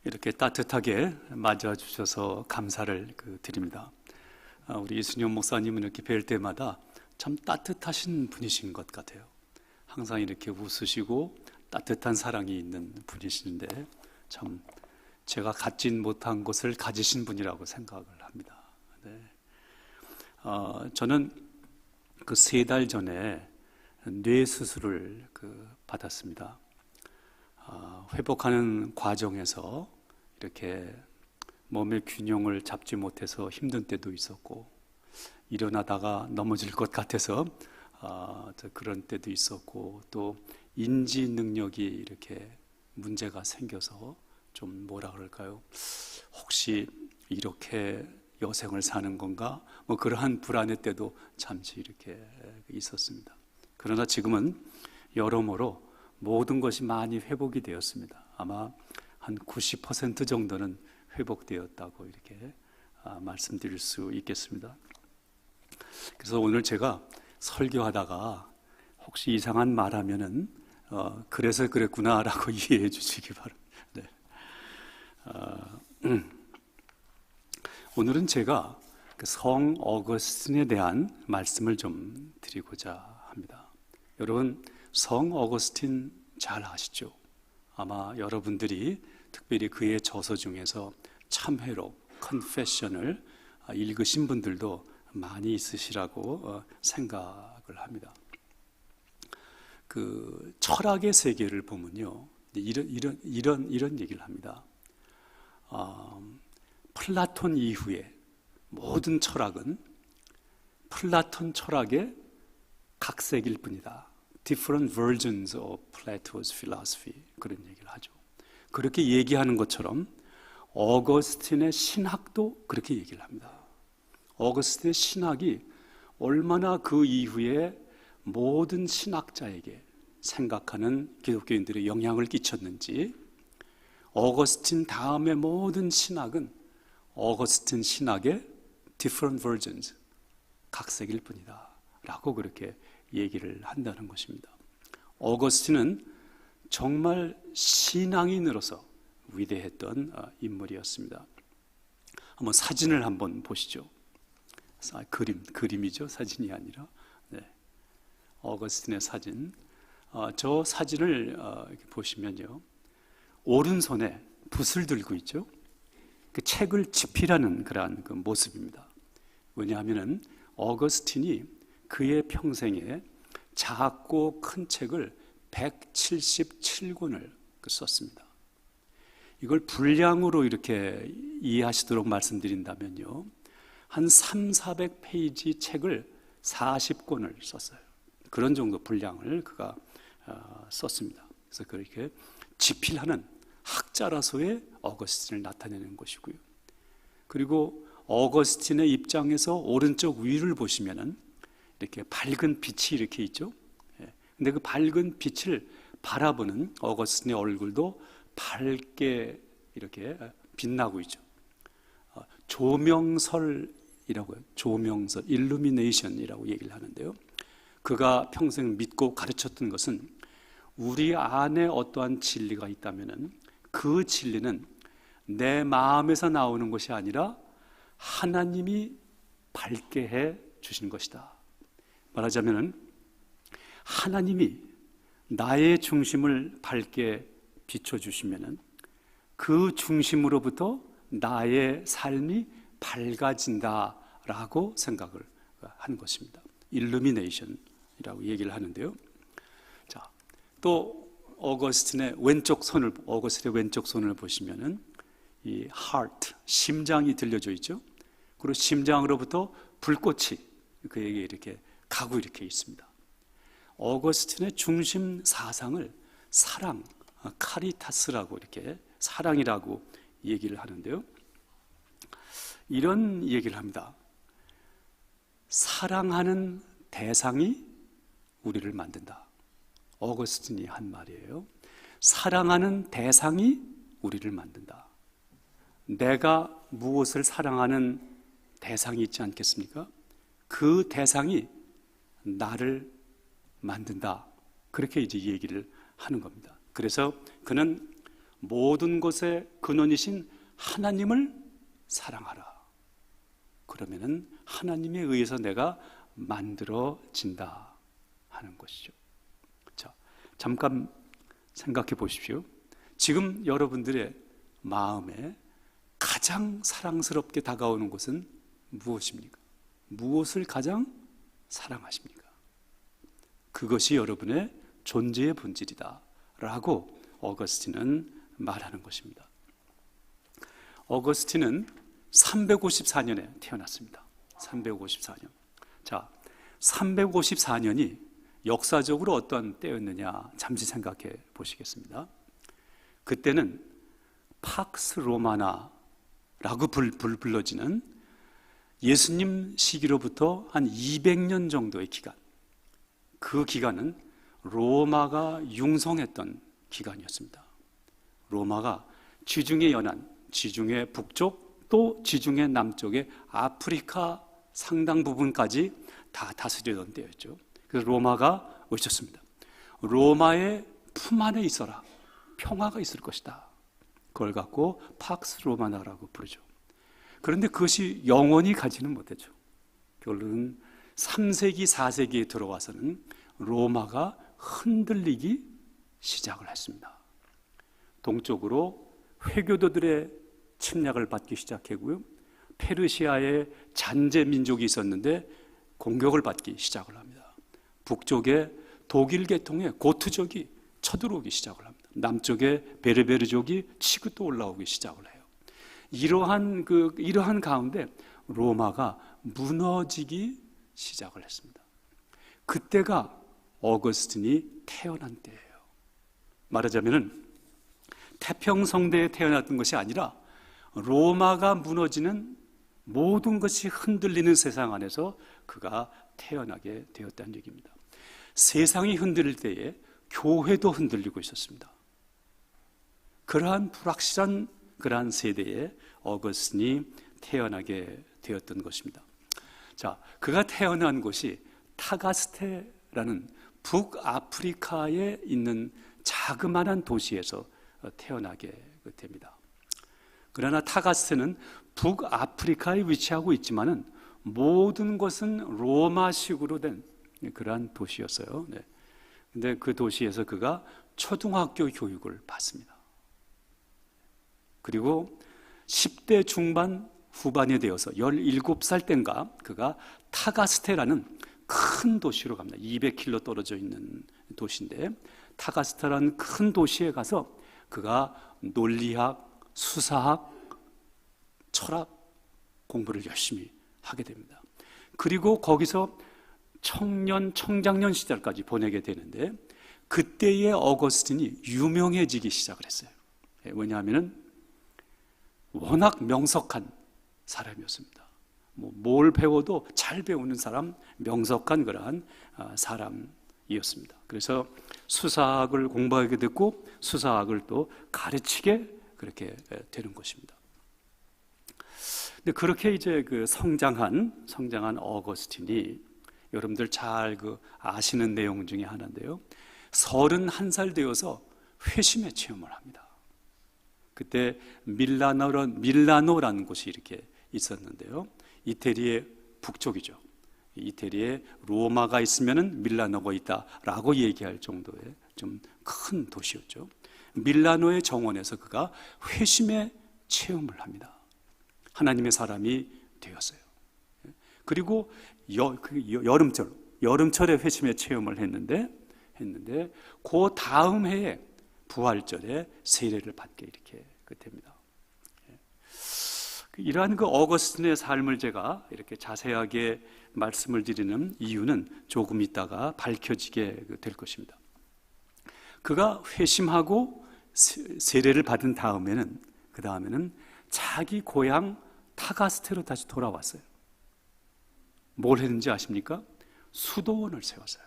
이렇게 따뜻하게 맞아주셔서 감사를 드립니다. 우리 이순영 목사님은 이렇게 뵐 때마다 참 따뜻하신 분이신 것 같아요. 항상 이렇게 웃으시고 따뜻한 사랑이 있는 분이시는데 참 제가 갖진 못한 것을 가지신 분이라고 생각을 합니다. 네. 저는 그 3달 전에 뇌 수술을 받았습니다. 회복하는 과정에서 이렇게 몸의 균형을 잡지 못해서 힘든 때도 있었고, 일어나다가 넘어질 것 같아서 그런 때도 있었고, 또 인지 능력이 이렇게 문제가 생겨서 좀 뭐라 그럴까요? 혹시 이렇게 여생을 사는 건가? 뭐 그러한 불안의 때도 잠시 이렇게 있었습니다. 그러나 지금은 여러모로 모든 것이 많이 회복이 되었습니다. 아마 한 90% 정도는 회복되었다고 이렇게 말씀드릴 수 있겠습니다. 그래서 오늘 제가 설교하다가 혹시 이상한 말하면은 그래서 그랬구나라고 이해해 주시기 바랍니다. 네. 오늘은 제가 성 어거스틴에 대한 말씀을 좀 드리고자 합니다. 여러분, 성 어거스틴 잘 아시죠? 아마 여러분들이 특별히 그의 저서 중에서 참회록, 컨페션을 읽으신 분들도 많이 있으시라고 생각을 합니다. 그 철학의 세계를 보면요, 이런 얘기를 합니다. 플라톤 이후에 모든 철학은 플라톤 철학의 각색일 뿐이다. Different versions of Plato's philosophy, 그런 얘기를 하죠. 그렇게 얘기하는 것처럼 어거스틴의 신학도 그렇게 얘기를 합니다. 어거스틴의 신학이 얼마나 그 이후에 모든 신학자에게 생각하는 기독교인들의 영향을 끼쳤는지, 어거스틴 다음의 모든 신학은 어거스틴 신학의 different versions, 각색일 뿐이다 라고 그렇게 얘기를 한다는 것입니다. 어거스틴은 정말 신앙인으로서 위대했던 인물이었습니다. 한번 사진을 한번 보시죠. 그림이죠. 사진이 아니라. 네. 어거스틴의 사진. 저 사진을 이렇게 보시면요, 오른손에 붓을 들고 있죠. 그 책을 집필하는 그러한 그 모습입니다. 왜냐하면은 어거스틴이 그의 평생에 작고 큰 책을 177권을 썼습니다. 이걸 분량으로 이렇게 이해하시도록 말씀드린다면요, 한 300~400페이지 책을 40권을 썼어요. 그런 정도 분량을 그가 썼습니다. 그래서 그렇게 집필하는 학자라서의 어거스틴을 나타내는 것이고요. 그리고 어거스틴의 입장에서 오른쪽 위를 보시면은 이렇게 밝은 빛이 이렇게 있죠. 근데 그 밝은 빛을 바라보는 어거스틴의 얼굴도 밝게 이렇게 빛나고 있죠. 조명설이라고 해요. 조명설, 일루미네이션이라고 얘기를 하는데요. 그가 평생 믿고 가르쳤던 것은 우리 안에 어떠한 진리가 있다면은 그 진리는 내 마음에서 나오는 것이 아니라 하나님이 밝게 해 주신 것이다. 말하자면은 하나님이 나의 중심을 밝게 비춰주시면은 그 중심으로부터 나의 삶이 밝아진다라고 생각을 한 것입니다. 일루미네이션이라고 얘기를 하는데요. 자, 또 어거스틴의 왼쪽 손을 보시면은 이 heart, 심장이 들려져 있죠. 그리고 심장으로부터 불꽃이 그에게 이렇게 가고 이렇게 있습니다. 어거스틴의 중심 사상을 사랑, 카리타스라고 이렇게 사랑이라고 얘기를 하는데요. 이런 얘기를 합니다. 사랑하는 대상이 우리를 만든다. 어거스틴이 한 말이에요. 사랑하는 대상이 우리를 만든다. 내가 무엇을 사랑하는 대상이 있지 않겠습니까? 그 대상이 나를 만든다. 그렇게 이제 얘기를 하는 겁니다. 그래서 그는 모든 것의 근원이신 하나님을 사랑하라. 그러면은 하나님에 의해서 내가 만들어진다 하는 것이죠. 자, 잠깐 생각해 보십시오. 지금 여러분들의 마음에 가장 사랑스럽게 다가오는 것은 무엇입니까? 무엇을 가장 사랑하십니까? 그것이 여러분의 존재의 본질이다 라고 어거스틴은 말하는 것입니다. 어거스틴은 354년에 태어났습니다. 354년. 자, 354년이 역사적으로 어떤 때였느냐 잠시 생각해 보시겠습니다. 그때는 팍스 로마나라고 불러지는 예수님 시기로부터 한 200년 정도의 기간, 그 기간은 로마가 융성했던 기간이었습니다. 로마가 지중해 연안, 지중해 북쪽, 또 지중해 남쪽의 아프리카 상당 부분까지 다 다스리던 때였죠. 그래서 로마가 외쳤습니다. 로마의 품 안에 있어라. 평화가 있을 것이다. 그걸 갖고 팍스 로마나라고 부르죠. 그런데 그것이 영원히 가지는 못했죠. 결국은 3세기, 4세기에 들어와서는 로마가 흔들리기 시작을 했습니다. 동쪽으로 회교도들의 침략을 받기 시작했고요. 페르시아의 잔재 민족이 있었는데 공격을 받기 시작을 합니다. 북쪽에 독일 계통의 고트족이 쳐들어오기 시작을 합니다. 남쪽에 베르베르족이 치고 또 올라오기 시작을 해요. 이러한 가운데 로마가 무너지기 시작을 했습니다. 그때가 어거스틴이 태어난 때예요. 말하자면은 태평성대에 태어났던 것이 아니라 로마가 무너지는 모든 것이 흔들리는 세상 안에서 그가 태어나게 되었다는 얘기입니다. 세상이 흔들릴 때에 교회도 흔들리고 있었습니다. 그러한 불확실한 그러한 세대에 어거스틴이 태어나게 되었던 것입니다. 자, 그가 태어난 곳이 타가스테라는 북아프리카에 있는 자그마한 도시에서 태어나게 됩니다. 그러나 타가스테는 북아프리카에 위치하고 있지만은 모든 것은 로마식으로 된 그러한 도시였어요. 네. 근데 그 도시에서 그가 초등학교 교육을 받습니다. 그리고 10대 중반 후반이 되어서 17살 땐가 그가 타가스테라는 큰 도시로 갑니다. 200km 떨어져 있는 도시인데 타가스테라는 큰 도시에 가서 그가 논리학, 수사학, 철학 공부를 열심히 하게 됩니다. 그리고 거기서 청장년 시절까지 보내게 되는데 그때의 어거스틴이 유명해지기 시작을 했어요. 왜냐하면 워낙 명석한 사람이었습니다. 뭘 배워도 잘 배우는 사람, 명석한 그러한 사람이었습니다. 그래서 수사학을 공부하게 됐고 수사학을 또 가르치게 그렇게 되는 것입니다. 근데 그렇게 이제 그 성장한 어거스틴이 여러분들 잘 아시는 내용 중에 하나인데요. 31살 되어서 회심의 체험을 합니다. 그때 밀라노라는 곳이 이렇게 있었는데요. 이태리의 북쪽이죠. 이태리에 로마가 있으면은 밀라노가 있다라고 얘기할 정도의 좀 큰 도시였죠. 밀라노의 정원에서 그가 회심의 체험을 합니다. 하나님의 사람이 되었어요. 그리고 여름철에 회심의 체험을 했는데 그 다음 해에 부활절에 세례를 받게 이렇게 됩니다. 이러한 어거스틴의 삶을 제가 이렇게 자세하게 말씀을 드리는 이유는 조금 있다가 밝혀지게 될 것입니다. 그가 회심하고 세례를 받은 그 다음에는 자기 고향 타가스테로 다시 돌아왔어요. 뭘 했는지 아십니까? 수도원을 세웠어요.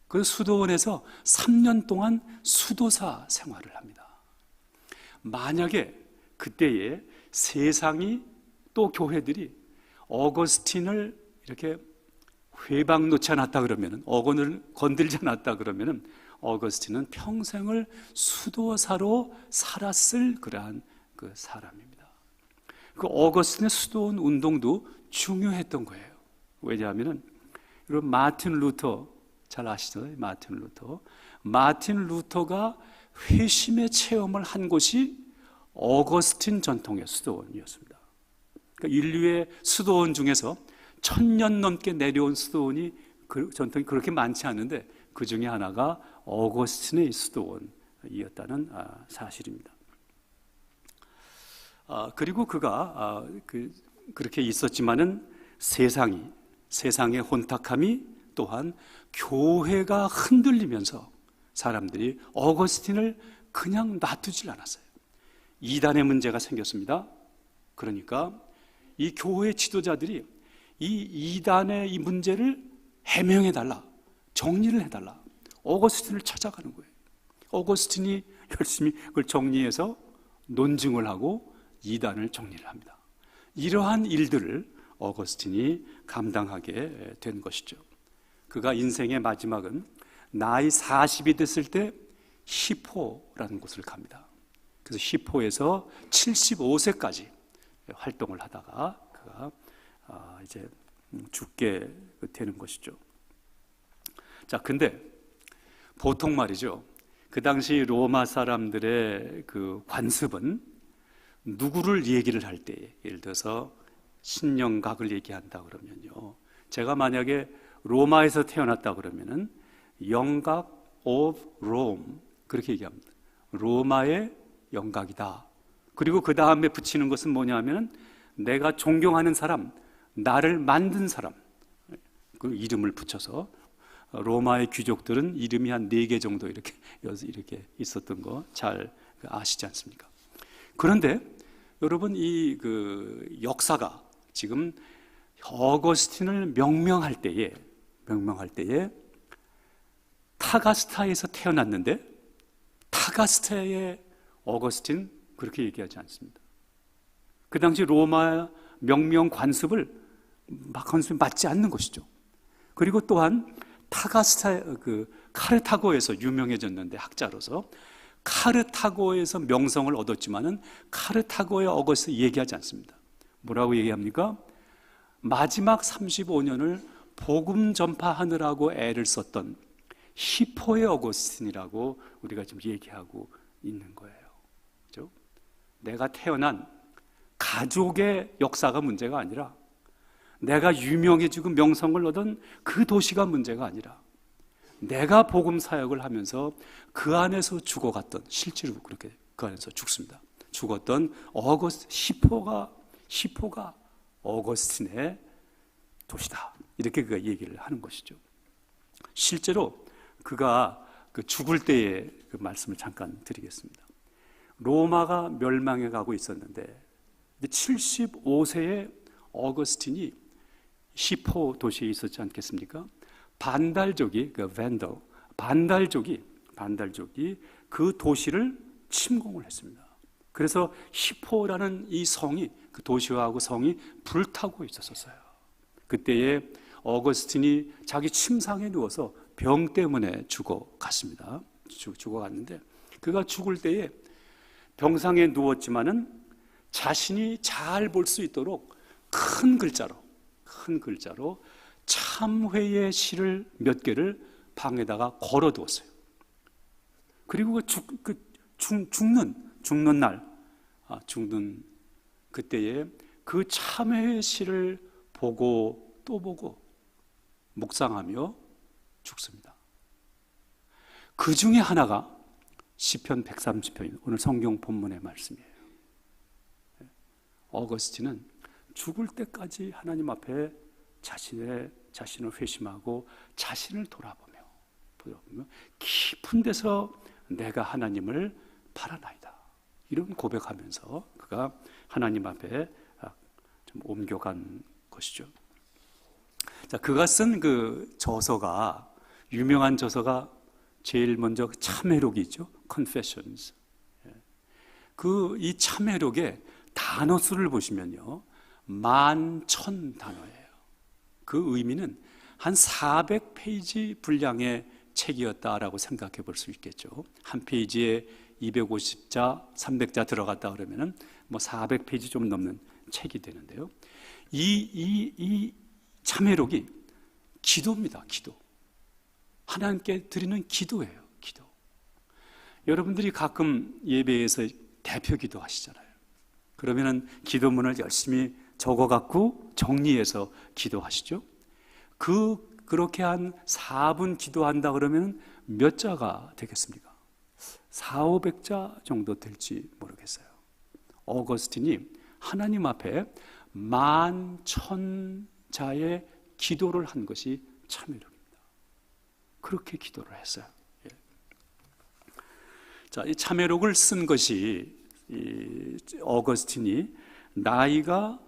그 수도원에서 3년 동안 수도사 생활을 합니다. 만약에 그때에 세상이 또 교회들이 어거스틴을 이렇게 회방 놓지 않았다 그러면, 어건을 건들지 않았다 그러면 어거스틴은 평생을 수도사로 살았을 그러한 그 사람입니다. 그 어거스틴의 수도원 운동도 중요했던 거예요. 왜냐하면 여러분 마틴 루터 잘 아시죠? 마틴 루터가 회심의 체험을 한 곳이 어거스틴 전통의 수도원이었습니다. 그러니까 인류의 수도원 중에서 1000년 넘게 내려온 수도원이 전통이 그렇게 많지 않은데 그 중에 하나가 어거스틴의 수도원이었다는 사실입니다. 그리고 그가 그렇게 있었지만은 세상의 혼탁함이 또한 교회가 흔들리면서 사람들이 어거스틴을 그냥 놔두질 않았어요. 이단의 문제가 생겼습니다. 그러니까 이 교회 지도자들이 이 이단의 이 문제를 해명해달라, 정리를 해달라, 어거스틴을 찾아가는 거예요. 어거스틴이 열심히 그걸 정리해서 논증을 하고 이단을 정리를 합니다. 이러한 일들을 어거스틴이 감당하게 된 것이죠. 그가 인생의 마지막은 나이 40이 됐을 때 히포라는 곳을 갑니다. 그래서 히포에서 75세까지 활동을 하다가 그가 이제 죽게 되는 것이죠. 자, 근데 보통 말이죠. 그 당시 로마 사람들의 그 관습은 누구를 얘기를 할 때, 예를 들어서 신령각을 얘기한다 그러면요, 제가 만약에 로마에서 태어났다 그러면은 영각 of Rome 그렇게 얘기합니다. 로마의 영각이다. 그리고 그 다음에 붙이는 것은 뭐냐면은 내가 존경하는 사람, 나를 만든 사람, 그 이름을 붙여서 로마의 귀족들은 이름이 한 4개 정도 이렇게 있었던 거 잘 아시지 않습니까? 그런데 여러분 이 그 역사가 지금 어거스틴을 명명할 때에 타가스타에서 태어났는데 타가스타의 어거스틴 그렇게 얘기하지 않습니다. 그 당시 로마 명명 관습을 맞지 않는 것이죠. 그리고 또한 타가스타 카르타고에서 유명해졌는데 학자로서 카르타고에서 명성을 얻었지만은 카르타고의 어거스틴 얘기하지 않습니다. 뭐라고 얘기합니까? 마지막 35년을 복음 전파하느라고 애를 썼던 히포의 어거스틴이라고 우리가 지금 얘기하고 있는 거예요. 그렇죠? 내가 태어난 가족의 역사가 문제가 아니라 내가 유명해지고 명성을 얻은 그 도시가 문제가 아니라 내가 복음 사역을 하면서 그 안에서 죽어갔던, 실제로 그렇게 그 안에서 죽습니다. 죽었던 히포가 어거스틴의 도시다. 이렇게 그가 얘기를 하는 것이죠. 실제로 그가 죽을 때의 그 말씀을 잠깐 드리겠습니다. 로마가 멸망해 가고 있었는데 75세의 어거스틴이 히포 도시에 있었지 않겠습니까? 반달족이 그 도시를 침공을 했습니다. 그래서 히포라는 이 성이, 그 도시하고 성이 불타고 있었어요. 그때에 어거스틴이 자기 침상에 누워서 병 때문에 죽어갔습니다. 죽어갔는데 그가 죽을 때에 병상에 누웠지만은 자신이 잘 볼 수 있도록 큰 글자로 참회의 시를 몇 개를 방에다가 걸어두었어요. 그리고 죽는 날, 죽는 그때에 그 참회의 시를 보고 또 보고 묵상하며 죽습니다. 그 중에 하나가 시편 130편인 오늘 성경 본문의 말씀이에요. 어거스틴은 죽을 때까지 하나님 앞에 자신을 회심하고 자신을 돌아보며 깊은 데서 내가 하나님을 바라나이다. 이런 고백하면서 그가 하나님 앞에 좀 옮겨간 것이죠. 자, 그가 쓴 그 저서가, 유명한 저서가 제일 먼저 참회록이 있죠. Confessions. 이 참회록의 단어 수를 보시면요, 11,000 단어예요. 그 의미는 한 400페이지 분량의 책이었다라고 생각해 볼 수 있겠죠. 한 페이지에 250자, 300자 들어갔다 그러면은 뭐 400페이지 좀 넘는 책이 되는데요. 이 참회록이 기도입니다. 기도. 하나님께 드리는 기도예요. 기도. 여러분들이 가끔 예배에서 대표 기도 하시잖아요. 그러면은 기도문을 열심히 적어갖고 정리해서 기도하시죠. 그렇게 한 4분 기도한다 그러면 몇 자가 되겠습니까? 400~500자 정도 될지 모르겠어요. 어거스틴이 하나님 앞에 11,000자의 기도를 한 것이 참회록입니다. 그렇게 기도를 했어요. 예. 자, 이 참회록을 쓴 것이 어거스틴이 나이가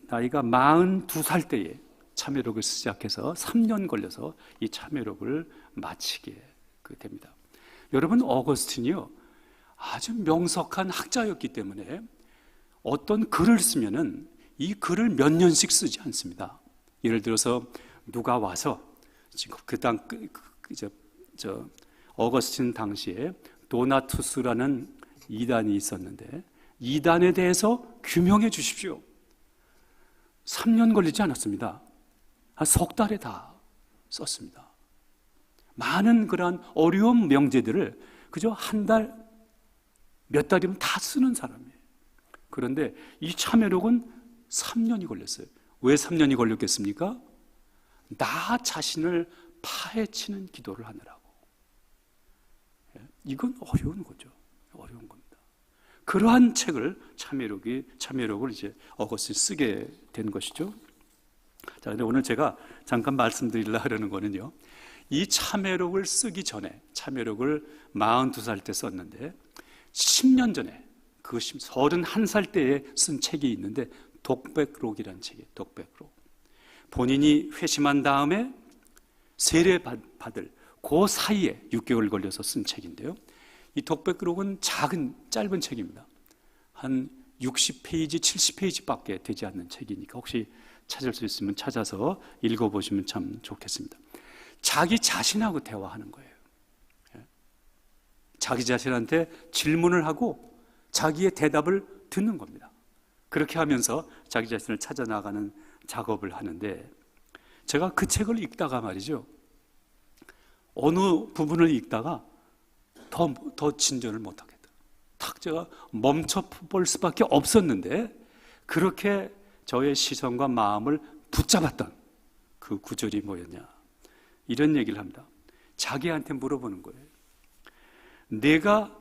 42살 때에 참회록을 시작해서 3년 걸려서 이 참회록을 마치게 됩니다. 여러분, 어거스틴이요 아주 명석한 학자였기 때문에 어떤 글을 쓰면은 이 글을 몇 년씩 쓰지 않습니다. 예를 들어서 누가 와서 지금 어거스틴 당시에 도나투스라는 이단이 있었는데 이단에 대해서 규명해 주십시오. 3년 걸리지 않았습니다. 한 석 달에 다 썼습니다. 많은 그러한 어려운 명제들을 그저 한 달, 몇 달이면 다 쓰는 사람이에요. 그런데 이 참회록은 3년이 걸렸어요. 왜 3년이 걸렸겠습니까? 나 자신을 파헤치는 기도를 하느라고. 이건 어려운 거죠. 어려운 겁니다. 그러한 책을 참회록을 이제 어거스틴이 쓰게 된 것이죠. 자, 근데 오늘 제가 잠깐 말씀드리려고 하려는 거는요. 이 참회록을 쓰기 전에 참회록을 42살 때 썼는데 10년 전에 31살 때에 쓴 책이 있는데 독백록이라는 책이에요. 독백록. 본인이 회심한 다음에 세례받을 그 사이에 6개월 걸려서 쓴 책인데요. 이 독백록은 짧은 책입니다. 한 60페이지, 70페이지밖에 되지 않는 책이니까 혹시 찾을 수 있으면 찾아서 읽어보시면 참 좋겠습니다. 자기 자신하고 대화하는 거예요. 자기 자신한테 질문을 하고 자기의 대답을 듣는 겁니다. 그렇게 하면서 자기 자신을 찾아 나가는 작업을 하는데 제가 그 책을 읽다가 말이죠. 어느 부분을 읽다가 더 진전을 못하겠다. 탁 제가 멈춰볼 수밖에 없었는데 그렇게 저의 시선과 마음을 붙잡았던 그 구절이 뭐였냐. 이런 얘기를 합니다. 자기한테 물어보는 거예요. 내가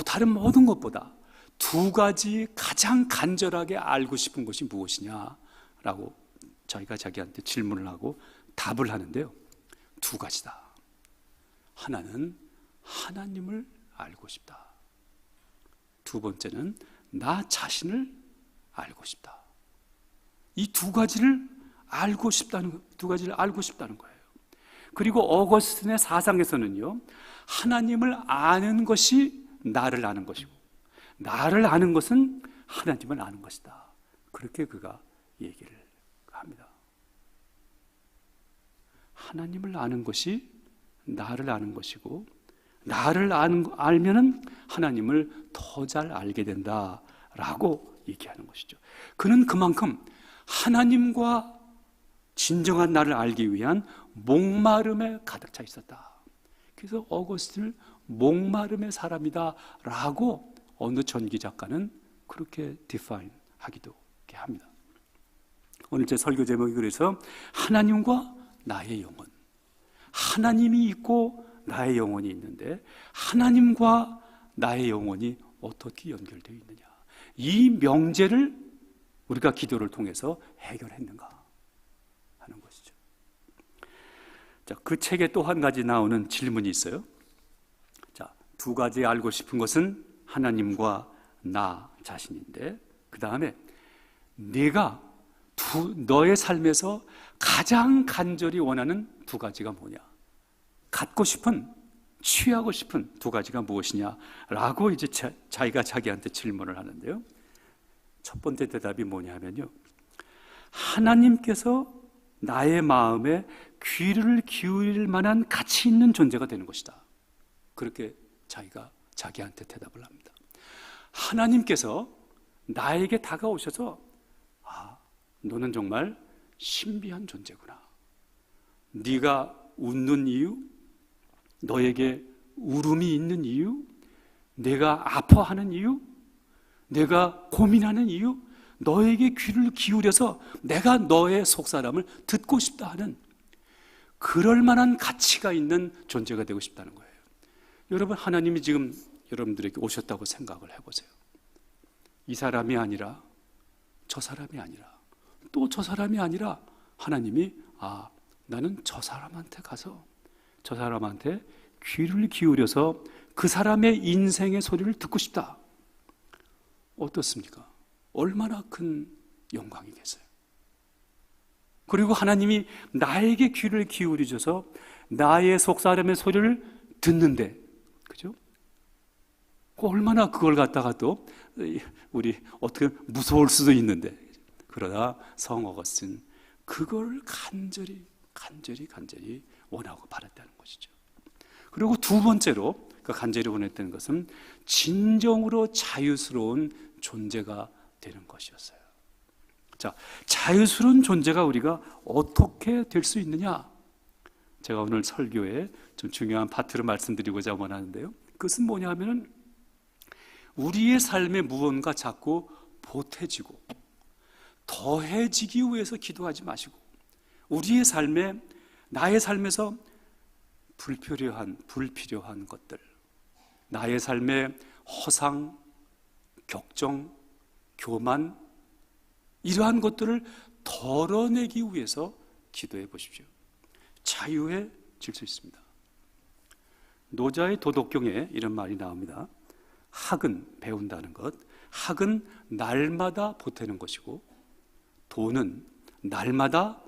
다른 모든 것보다 두 가지 가장 간절하게 알고 싶은 것이 무엇이냐라고 자기가 자기한테 질문을 하고 답을 하는데요. 두 가지다. 하나는 하나님을 알고 싶다. 두 번째는 나 자신을 알고 싶다. 이 두 가지를 알고 싶다는 거예요. 그리고 어거스틴의 사상에서는요, 하나님을 아는 것이 나를 아는 것이고, 나를 아는 것은 하나님을 아는 것이다. 그렇게 그가 얘기를 합니다. 하나님을 아는 것이 나를 아는 것이고, 나를 알면은 하나님을 더 잘 알게 된다라고 얘기하는 것이죠. 그는 그만큼 하나님과 진정한 나를 알기 위한 목마름에 가득 차 있었다. 그래서 어거스틴을 목마름의 사람이다라고 어느 전기 작가는 그렇게 define 하기도 합니다. 오늘 제 설교 제목이 그래서 하나님과 나의 영혼. 하나님이 있고 나의 영혼이 있는데 하나님과 나의 영혼이 어떻게 연결되어 있느냐. 이 명제를 우리가 기도를 통해서 해결했는가 하는 것이죠. 자, 그 책에 또 한 가지 나오는 질문이 있어요. 자, 두 가지 알고 싶은 것은 하나님과 나 자신인데 그 다음에 내가 너의 삶에서 가장 간절히 원하는 두 가지가 뭐냐? 갖고 싶은, 취하고 싶은 두 가지가 무엇이냐라고 이제 자기가 자기한테 질문을 하는데요. 첫 번째 대답이 뭐냐면요. 하나님께서 나의 마음에 귀를 기울일 만한 가치 있는 존재가 되는 것이다. 그렇게 자기가 자기한테 대답을 합니다. 하나님께서 나에게 다가오셔서 너는 정말 신비한 존재구나. 네가 웃는 이유, 너에게 울음이 있는 이유, 내가 아파하는 이유, 내가 고민하는 이유, 너에게 귀를 기울여서 내가 너의 속사람을 듣고 싶다 하는 그럴 만한 가치가 있는 존재가 되고 싶다는 거예요. 여러분, 하나님이 지금 여러분들에게 오셨다고 생각을 해보세요. 이 사람이 아니라 저 사람이 아니라 또 저 사람이 아니라 하나님이 나는 저 사람한테 가서 저 사람한테 귀를 기울여서 그 사람의 인생의 소리를 듣고 싶다. 어떻습니까? 얼마나 큰 영광이겠어요. 그리고 하나님이 나에게 귀를 기울이셔서 나의 속사람의 소리를 듣는데, 그죠? 얼마나 그걸 갖다가 또 우리 어떻게 무서울 수도 있는데, 그러나 성 어거스틴 그걸 간절히 원하고 바랐다는 것이죠. 그리고 두 번째로 간절히 원했다는 것은 진정으로 자유스러운 존재가 되는 것이었어요. 자, 자유스러운 존재가 우리가 어떻게 될 수 있느냐? 제가 오늘 설교에 좀 중요한 파트를 말씀드리고자 원하는데요. 그것은 뭐냐 하면은 우리의 삶에 무언가 자꾸 보태지고 더해지기 위해서 기도하지 마시고, 우리의 삶에, 나의 삶에서 불필요한 것들, 나의 삶에 허상, 격정, 교만, 이러한 것들을 덜어내기 위해서 기도해 보십시오. 자유해질 수 있습니다. 노자의 도덕경에 이런 말이 나옵니다. 학은 배운다는 것, 학은 날마다 보태는 것이고 돈은 날마다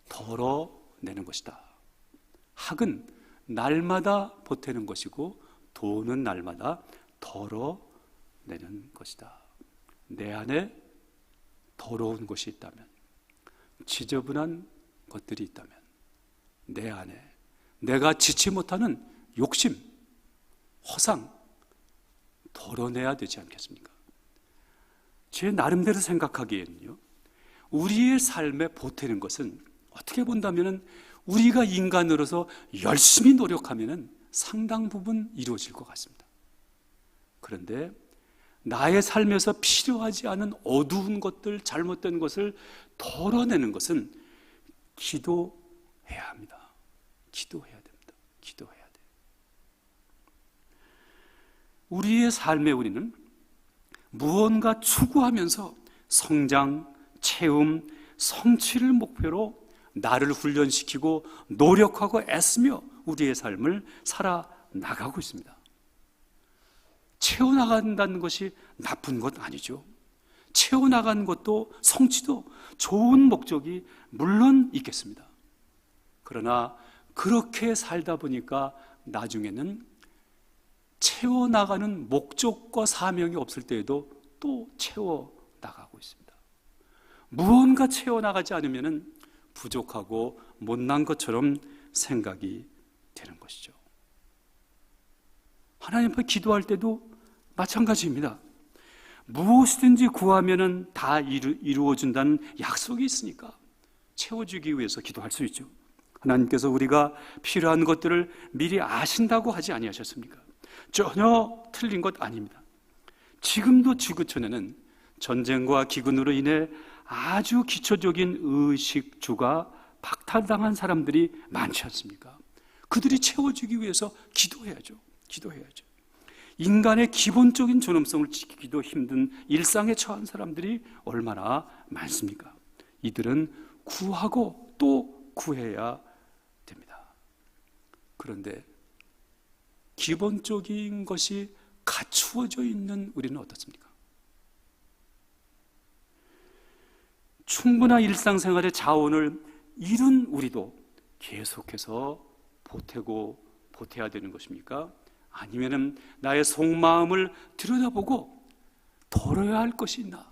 덜어내는 것이다. 학은 날마다 보태는 것이고 돈은 날마다 덜어내는 것이다. 내 안에 더러운 것이 있다면, 지저분한 것들이 있다면 내 안에 내가 지치 못하는 욕심, 허상 덜어내야 되지 않겠습니까? 제 나름대로 생각하기에는요, 우리의 삶에 보태는 것은 어떻게 본다면 우리가 인간으로서 열심히 노력하면 상당 부분 이루어질 것 같습니다. 그런데 나의 삶에서 필요하지 않은 어두운 것들, 잘못된 것을 덜어내는 것은 기도해야 합니다. 기도해야 됩니다. 기도해야 돼요. 우리의 삶에 우리는 무언가 추구하면서 성장, 채움, 성취를 목표로 나를 훈련시키고 노력하고 애쓰며 우리의 삶을 살아나가고 있습니다. 채워나간다는 것이 나쁜 것 아니죠. 채워나가는 것도, 성취도 좋은 목적이 물론 있겠습니다. 그러나 그렇게 살다 보니까 나중에는 채워나가는 목적과 사명이 없을 때에도 또 채워나가고 있습니다. 무언가 채워나가지 않으면 부족하고 못난 것처럼 생각이 되는 것이죠. 하나님 앞에 기도할 때도 마찬가지입니다. 무엇이든지 구하면 다 이루어준다는 약속이 있으니까 채워주기 위해서 기도할 수 있죠. 하나님께서 우리가 필요한 것들을 미리 아신다고 하지 아니하셨습니까? 전혀 틀린 것 아닙니다. 지금도 지구촌에는 전쟁과 기근으로 인해 아주 기초적인 의식주가 박탈당한 사람들이 많지 않습니까? 그들이 채워주기 위해서 기도해야죠. 기도해야죠. 인간의 기본적인 존엄성을 지키기도 힘든 일상에 처한 사람들이 얼마나 많습니까? 이들은 구하고 또 구해야 됩니다. 그런데 기본적인 것이 갖추어져 있는 우리는 어떻습니까? 충분한 일상생활의 자원을 잃은 우리도 계속해서 보태야 되는 것입니까? 아니면은 나의 속마음을 들여다보고 덜어야 할 것이 있나,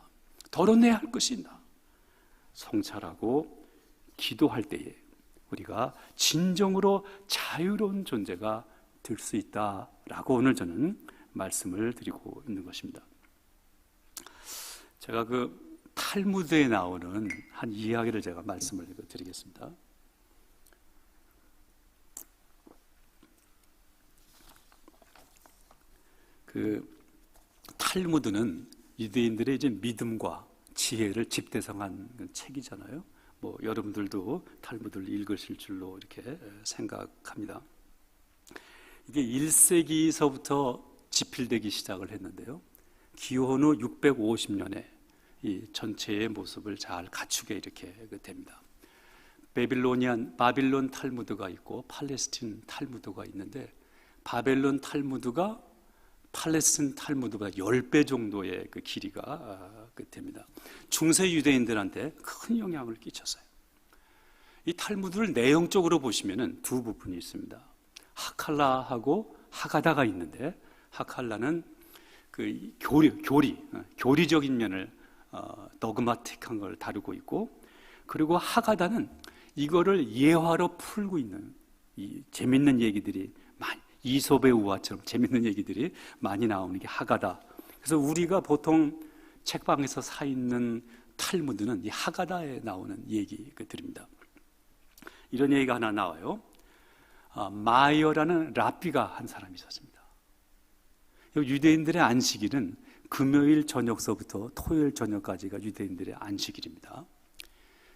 덜어내야 할 것이 있나, 성찰하고 기도할 때에 우리가 진정으로 자유로운 존재가 될 수 있다라고 오늘 저는 말씀을 드리고 있는 것입니다. 제가 그 탈무드에 나오는 한 이야기를 제가 말씀을 드리겠습니다. 그 탈무드는 유대인들의 이제 믿음과 지혜를 집대성한 책이잖아요. 뭐 여러분들도 탈무드를 읽으실 줄로 이렇게 생각합니다. 이게 1세기서부터 집필되기 시작을 했는데요. 기원 후 650년에 이 전체의 모습을 잘 갖추게 이렇게 됩니다. 바빌론 탈무드가 있고 팔레스틴 탈무드가 있는데, 바벨론 탈무드가 팔레스틴 탈무드보다 10배 정도의 그 길이가 됩니다. 중세 유대인들한테 큰 영향을 끼쳤어요. 이 탈무드를 내용적으로 보시면은 두 부분이 있습니다. 하칼라하고 하가다가 있는데, 하칼라는 그 교리적인 면을 더그마틱한 걸 다루고 있고, 그리고 하가다는 이거를 예화로 풀고 있는 이 재밌는 얘기들이 많이, 이솝의 우화처럼 재밌는 얘기들이 많이 나오는 게 하가다. 그래서 우리가 보통 책방에서 사 있는 탈무드는 이 하가다에 나오는 얘기들입니다. 이런 얘기가 하나 나와요. 마이어라는 랍비가 한 사람이 있었습니다. 유대인들의 안식일은 금요일 저녁서부터 토요일 저녁까지가 유대인들의 안식일입니다.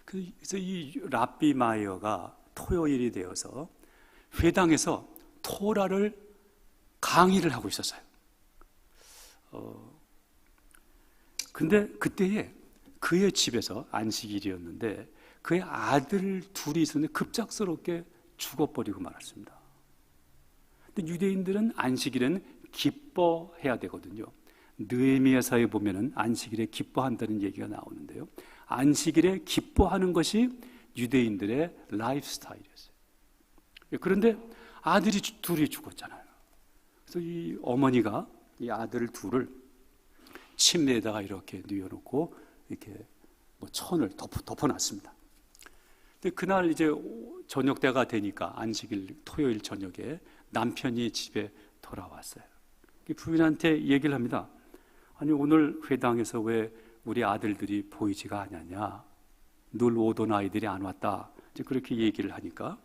그래서 이 랍비 마이어가 토요일이 되어서 회당에서 토라를 강의를 하고 있었어요. 근데 그때에 그의 집에서 안식일이었는데 그의 아들 둘이 있었는데 급작스럽게 죽어버리고 말았습니다. 근데 유대인들은 안식일은 기뻐해야 되거든요. 느헤미야서에 보면은 안식일에 기뻐한다는 얘기가 나오는데요. 안식일에 기뻐하는 것이 유대인들의 라이프 스타일이었어요. 그런데 아들이 둘이 죽었잖아요. 그래서 이 어머니가 이 아들 둘을 침대에다가 이렇게 뉘어놓고 이렇게 뭐 천을 덮어놨습니다. 근데 그날 이제 저녁 때가 되니까 안식일 토요일 저녁에 남편이 집에 돌아왔어요. 부인한테 얘기를 합니다. 아니 오늘 회당에서 왜 우리 아들들이 보이지가 않았냐? 늘 오던 아이들이 안 왔다. 이제 그렇게 얘기를 하니까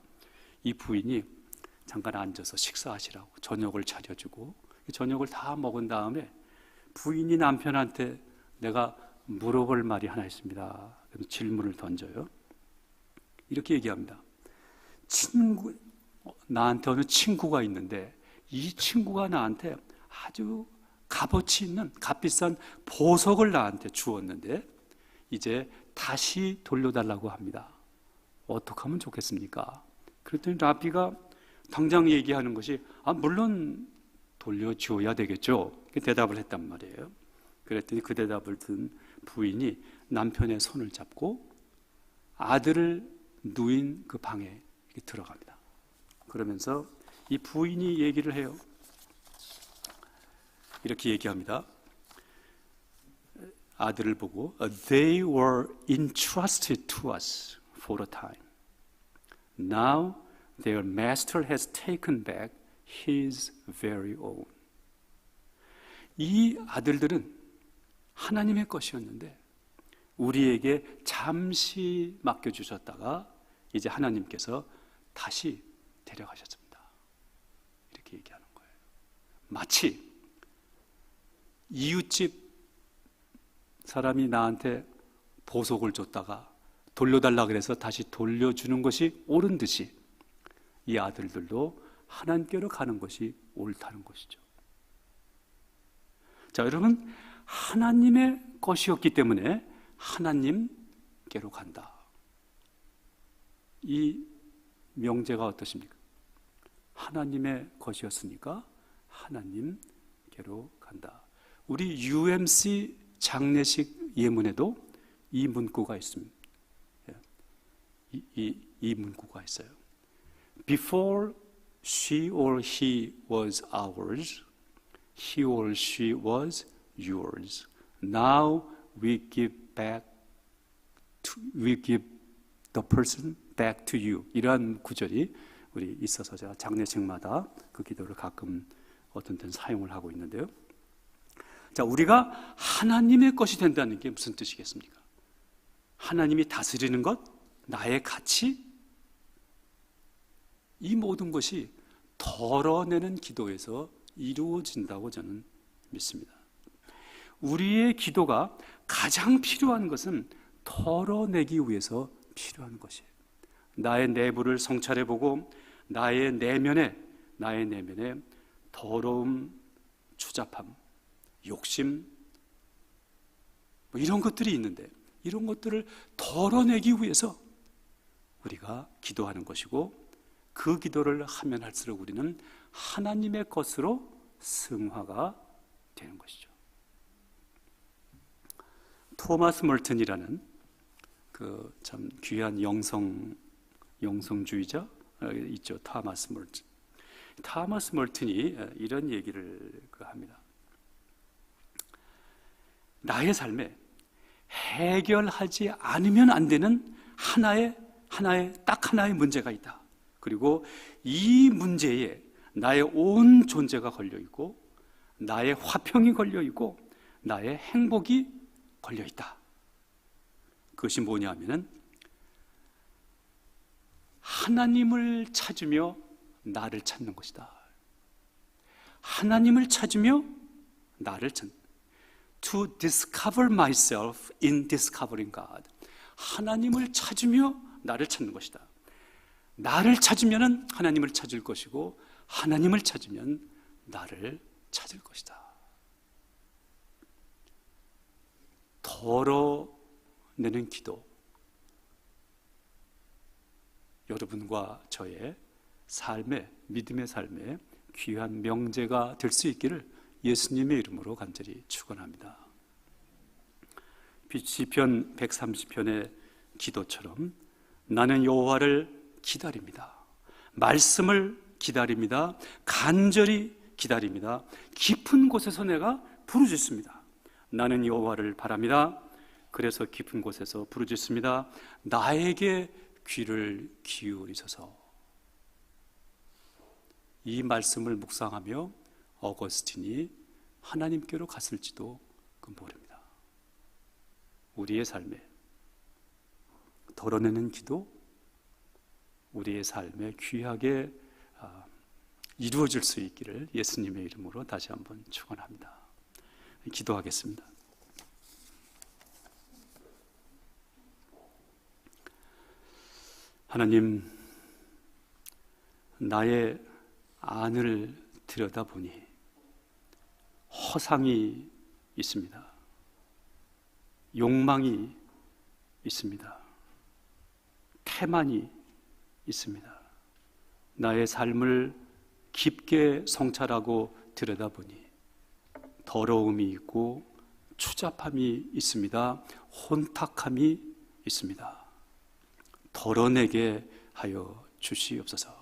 이 부인이 잠깐 앉아서 식사하시라고 저녁을 차려주고 저녁을 다 먹은 다음에 부인이 남편한테 내가 물어볼 말이 하나 있습니다. 질문을 던져요. 이렇게 얘기합니다. 나한테 어느 친구가 있는데 이 친구가 나한테 아주 값어치 있는 값비싼 보석을 나한테 주었는데 이제 다시 돌려달라고 합니다. 어떻게 하면 좋겠습니까? 그랬더니 랍비가 당장 얘기하는 것이 물론 돌려주어야 되겠죠. 대답을 했단 말이에요. 그랬더니 그 대답을 든 부인이 남편의 손을 잡고 아들을 누인 그 방에 들어갑니다. 그러면서 이 부인이 얘기를 해요. 이렇게 얘기합니다. 아들을 보고 They were entrusted to us for a time. Now their master has taken back his very own. 이 아들들은 하나님의 것이었는데 우리에게 잠시 맡겨주셨다가 이제 하나님께서 다시 데려가셨습니다. 이렇게 얘기하는 거예요. 마치 이웃집 사람이 나한테 보석을 줬다가 돌려달라 그래서 다시 돌려주는 것이 옳은 듯이 이 아들들도 하나님께로 가는 것이 옳다는 것이죠. 자, 여러분, 하나님의 것이었기 때문에 하나님께로 간다. 이 명제가 어떠십니까? 하나님의 것이었으니까 하나님께로 간다. 우리 UMC 장례식 예문에도 이 문구가 있습니다. 이 문구가 있어요. Before she or he was ours, he or she was yours. Now we give the person back to you. 이러한 구절이 우리 있어서 제가 장례식마다 그 기도를 가끔 어떤 때는 사용을 하고 있는데요. 자, 우리가 하나님의 것이 된다는 게 무슨 뜻이겠습니까? 하나님이 다스리는 것, 나의 가치, 이 모든 것이 덜어내는 기도에서 이루어진다고 저는 믿습니다. 우리의 기도가 가장 필요한 것은 덜어내기 위해서 필요한 것이에요. 나의 내부를 성찰해보고 나의 내면에 더러움, 추잡함, 욕심, 이런 것들이 있는데 이런 것들을 덜어내기 위해서 우리가 기도하는 것이고, 그 기도를 하면 할수록 우리는 하나님의 것으로 승화가 되는 것이죠. 토마스 멀튼이라는 그 참 귀한 영성주의자 있죠. 토마스 멀튼. 토마스 멀튼이 이런 얘기를 합니다. 나의 삶에 해결하지 않으면 안 되는 딱 하나의 문제가 있다. 그리고 이 문제에 나의 온 존재가 걸려있고, 나의 화평이 걸려있고, 나의 행복이 걸려있다. 그것이 뭐냐 하면은 하나님을 찾으며 나를 찾는 것이다. 하나님을 찾으며 나를 찾는, To discover myself in discovering God. 하나님을 찾으며 나를 찾는 것이다. 나를 찾으면 하나님을 찾을 것이고, 하나님을 찾으면 나를 찾을 것이다. 덜어내는 기도, 여러분과 저의 삶의, 믿음의 삶에 귀한 명제가 될 수 있기를 예수님의 이름으로 간절히 축원합니다. 시편 130편의 기도처럼 나는 여호와를 기다립니다. 말씀을 기다립니다. 간절히 기다립니다. 깊은 곳에서 내가 부르짖습니다. 나는 여호와를 바랍니다. 그래서 깊은 곳에서 부르짖습니다. 나에게 귀를 기울이소서. 이 말씀을 묵상하며 어거스틴이 하나님께로 갔을지도 모릅니다. 우리의 삶에 덜어내는 기도, 우리의 삶에 귀하게 이루어질 수 있기를 예수님의 이름으로 다시 한번 축원합니다. 기도하겠습니다. 하나님, 나의 안을 들여다보니 허상이 있습니다. 욕망이 있습니다. 태만이 있습니다. 나의 삶을 깊게 성찰하고 들여다보니 더러움이 있고 추잡함이 있습니다. 혼탁함이 있습니다. 덜어내게 하여 주시옵소서.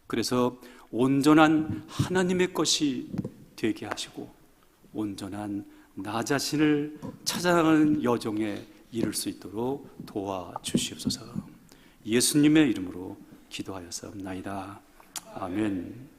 그래서 온전한 하나님의 것이 되게 하시고 온전한 나 자신을 찾아가는 여정에 이를 수 있도록 도와주시옵소서. 예수님의 이름으로 기도하였사옵나이다. 아멘.